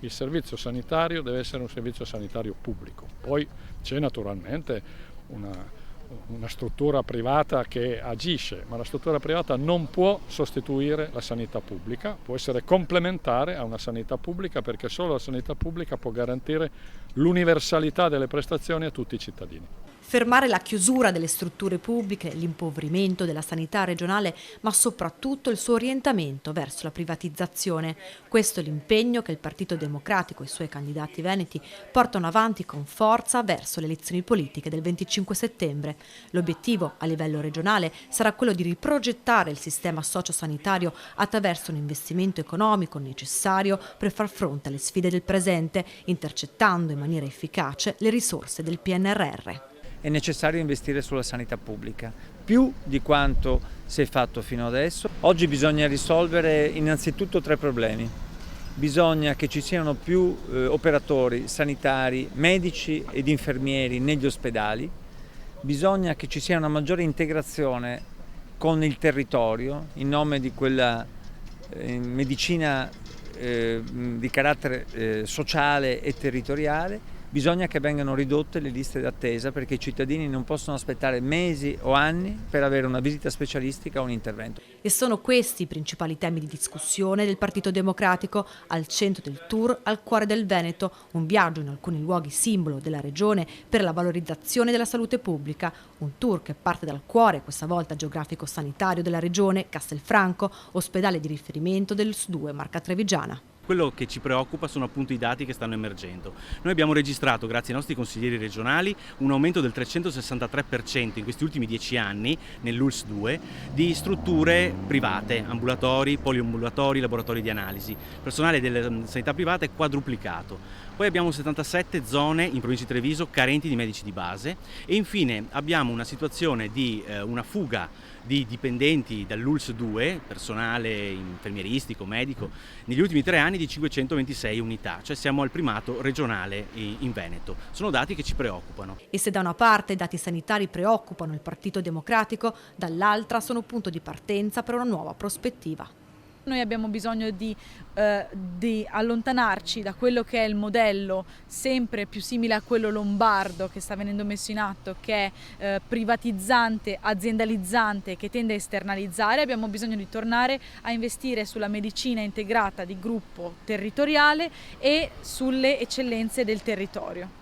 il servizio sanitario deve essere un servizio sanitario pubblico. Poi c'è naturalmente una struttura privata che agisce, ma la struttura privata non può sostituire la sanità pubblica, può essere complementare a una sanità pubblica, perché solo la sanità pubblica può garantire l'universalità delle prestazioni a tutti i cittadini. Fermare la chiusura delle strutture pubbliche, l'impoverimento della sanità regionale, ma soprattutto il suo orientamento verso la privatizzazione. Questo è l'impegno che il Partito Democratico e i suoi candidati veneti portano avanti con forza verso le elezioni politiche del 25 settembre. L'obiettivo a livello regionale sarà quello di riprogettare il sistema sociosanitario attraverso un investimento economico necessario per far fronte alle sfide del presente, intercettando in maniera efficace le risorse del PNRR. È necessario investire sulla sanità pubblica, più di quanto si è fatto fino adesso. Oggi bisogna risolvere innanzitutto 3 problemi. Bisogna che ci siano più operatori sanitari, medici ed infermieri negli ospedali. Bisogna che ci sia una maggiore integrazione con il territorio in nome di quella medicina di carattere sociale e territoriale. Bisogna che vengano ridotte le liste d'attesa, perché i cittadini non possono aspettare mesi o anni per avere una visita specialistica o un intervento. E sono questi i principali temi di discussione del Partito Democratico al centro del tour Al cuore del Veneto, un viaggio in alcuni luoghi simbolo della regione per la valorizzazione della salute pubblica, un tour che parte dal cuore, questa volta geografico sanitario della regione, Castelfranco, ospedale di riferimento del SDUE Marca Trevigiana. Quello che ci preoccupa sono appunto i dati che stanno emergendo. Noi abbiamo registrato, grazie ai nostri consiglieri regionali, un aumento del 363% in questi ultimi 10 anni nell'ULSS 2 di strutture private, ambulatori, poliambulatori, laboratori di analisi. Il personale della sanità privata è quadruplicato. Poi abbiamo 77 zone in provincia di Treviso carenti di medici di base e infine abbiamo una situazione di una fuga di dipendenti dall'ULSS 2, personale infermieristico, medico, negli ultimi 3 anni di 526 unità, cioè siamo al primato regionale in Veneto. Sono dati che ci preoccupano. E se da una parte i dati sanitari preoccupano il Partito Democratico, dall'altra sono punto di partenza per una nuova prospettiva. Noi abbiamo bisogno di allontanarci da quello che è il modello sempre più simile a quello lombardo che sta venendo messo in atto, che è privatizzante, aziendalizzante, che tende a esternalizzare. Abbiamo bisogno di tornare a investire sulla medicina integrata di gruppo territoriale e sulle eccellenze del territorio.